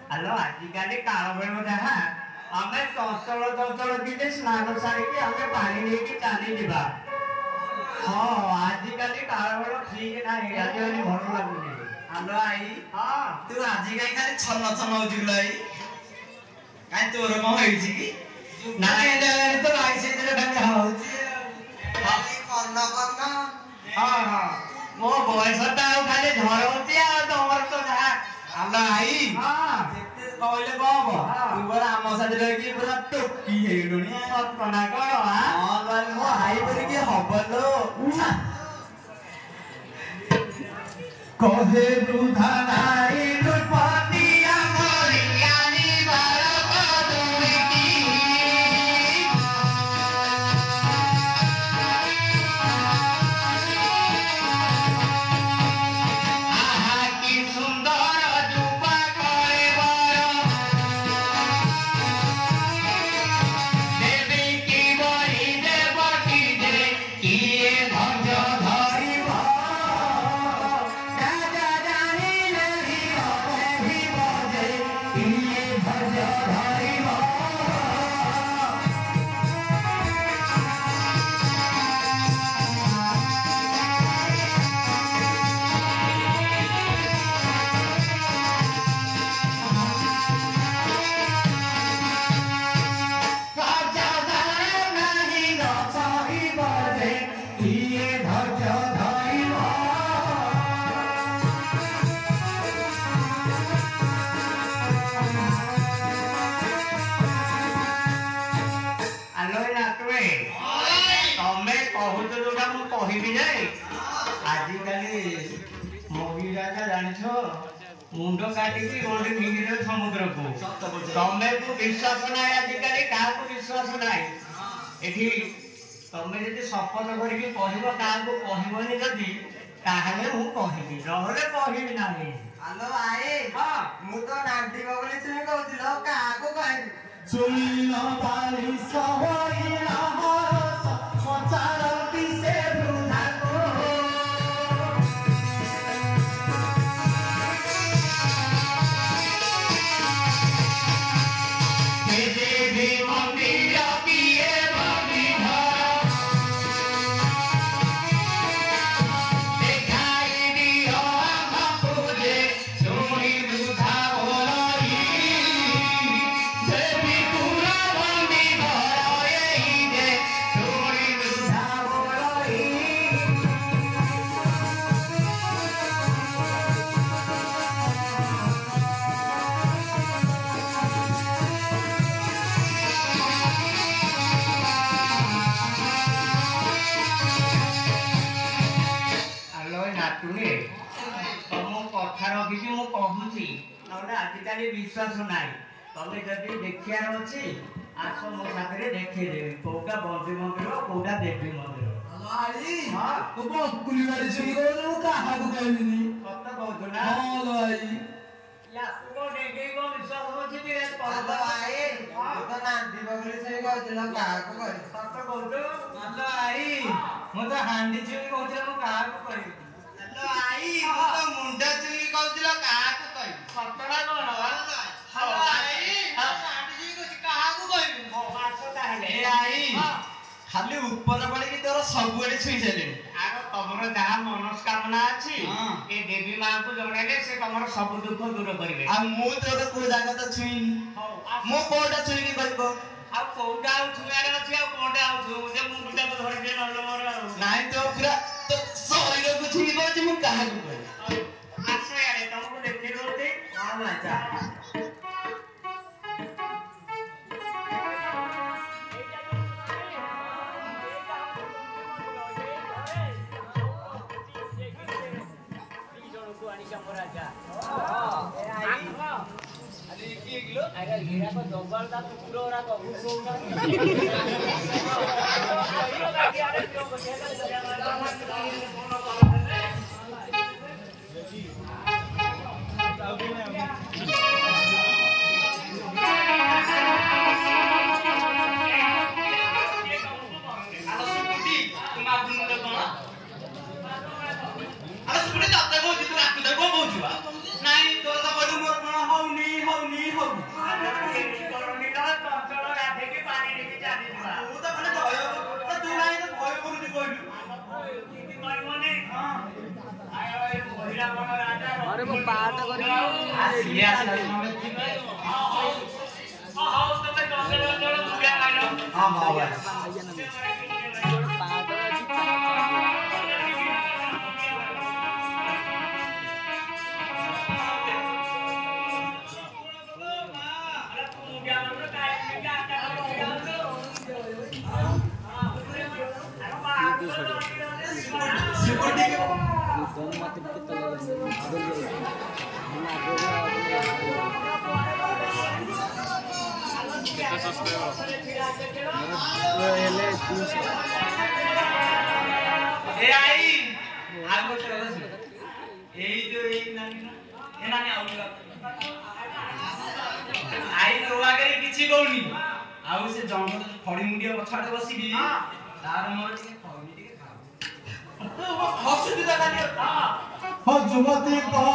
Hello, आजिकाली काळवेळ जहा आमे चंचल दिने स्नान सारिकी आमे पानी लेके चाली जिबा हां आजिकाली काळवेळ ठीक नाही आजी वाली भर लागुनी हेलो आई हां तू आजी काई खाली छन छन होजी लाई काई तोर म होईची की नाही देवानी तो आई से तेरे ढंग होची खाली करना हां हां मो बयसटा खाली झर होती आ तोमर तो जहा हेलो आई हां कहले बाबा तू बरा आम साथी रही पूरा टोकी हेगुनी सपना करो हां भाई मो हाई बरी के हबलो कहे वृद्धा नारी लुटपति अमरियानी बालक दुर्नीति आहा की सुंदर जुबा करे बर देवी की बड़ी देवकी दे किए धैर्य धरिब राजा जानी नहीं होते भी बजे किए धैर्य धरिब राजा जाने नहीं रचाई बजे किए धैर्य धरिब आलो ना तुए तमे कहूत जोटा मु कहिबी नै आजि काली मोगी राजा जानिछो मुंडो काटिकी ओडी निगिरे समुद्र को तमे को विश्वास नै आजि काली का को विश्वास नै एठी तमे जदि शपथ करिके कहिबो का को कहिबोनी जदि ताहले मु कहिबी रहले कहिबी नाही हेलो आई हां मु तो नांटी बगली तुम कहउथिलो का को कहबी सुन पाली सवई हरस मचारती से वृद्धा को देवी मंदिर किए बनी घर देखाई दियो हमको जे सुनी वृद्धा बोलई देवी पूरा बनी घर यही जे କଥା ରଖିଛି ମୁଁ କହୁଛି ନହେଲେ ଆଜିକାଲି ବିଶ୍ୱାସ ନାହିଁ ତମେ ଯଦି ଦେଖିବାର ଅଛି ଆସ ମୋ ସାଥିରେ ଦେଖେଇଦେବି କୋଉଟା ବନ୍ଦୀ ମନ୍ଦିର କୋଉଟା ଦେବୀ ମନ୍ଦିର ଭାଇ ମୁଁ ବକୁଲି ବାଡ଼ି ଛୁଇଁ କହୁଛି ମୁଁ କାହାକୁ କହିବିନି ସତ କହୁଛୁ ନା ହଁ ଭାଇ ୟାକୁ କଣ ଡେଙ୍ଗେଇ କଣ ବିଶ୍ୱାସ ଅଛି ଯେ ଭାଇ ତୁ ତ ନାନ୍ଦି ବକୁଲି ଛୁଇଁ କହୁଥିଲ କାହାକୁ କହିବି ସତ କହୁଛୁ ହାଲୋ ଭାଇ ମୁଁ ତ ହାଣ୍ଡି ଛୁଇଁ କହୁଥିଲି ମୁଁ କାହାକୁ କହିବି ହାଲୋ ଆଇ ମୁଁ ତ ମୁଣ୍ଡ ଚୁଇ କହୁଥିଲ କାହାକୁ କହିବି ସତଟା କଣ ହାଲୋ ଆଇ ହାଣ୍ଡି ଚୁଇ କହୁଛି କାହାକୁ କହିବି ମାଛ ତାହେଲେ ଏ ଆଇ ଖାଲି ଉପର ପଡ଼ିକି ତୋର ସବୁଆଡେ ଛୁଇଁ ସାରିଲେଣି ଆଉ ତମର ଯାହା ମନସ୍କାମନା ଅଛି ହଁ। ଏ ଦେବୀ ମାଙ୍କୁ ଜଣେଇଲେ ସେ ତମର ସବୁ ଦୁଃଖ ଦୂର କରିବେ ଆଉ ମୁଁ ତୋର କୋଉ ଜାଗା ତ ଛୁଇଁନି ମୁଁ କୋଉଟା ଛୁଇଁକି କହିବ ଆଉ କୋଉଟା ଆଉ ଛୁଆରେ ଅଛି ଆଉ କୋଉଟା ଆଉ ଛୁଁ ଯେ ମୁଣ୍ଡଟାକୁ ଧରିଛେ ନହେଲେ ମୋର ଆଉ ନାଇଁ ତ ପୁରା ତ ଶରୀରକୁ ଛୁଇଁ କହୁଛି ମୁଁ କାହାକୁ କହିବି ଆସ ଇଆଡେ ତମକୁ ଦେଖେଇ ଦଉଛି ହଁ ମାଚା ନାଇଁ ତୋର ତ କହିଲୁ ମୋର କଣ ହଉନି ମୁଁ ତ ଖାଲି ଭୟ ତୁ ନାଇଁ ତ ଭୟ କରୁଛି କହିଲୁ अरे वो पाठ करी ହଁ ହଁ ଭାଇ ए आई आगो चलो एई जो एई नानी ए नानी आउला आई तो आगे किछि कहूनी आउ से जंगल फड़ी मुंडिया पछाड़े बसिकी तार मोर टिके खौनी टिके खाऊ हसुदी दा नानी हो जुमती कहो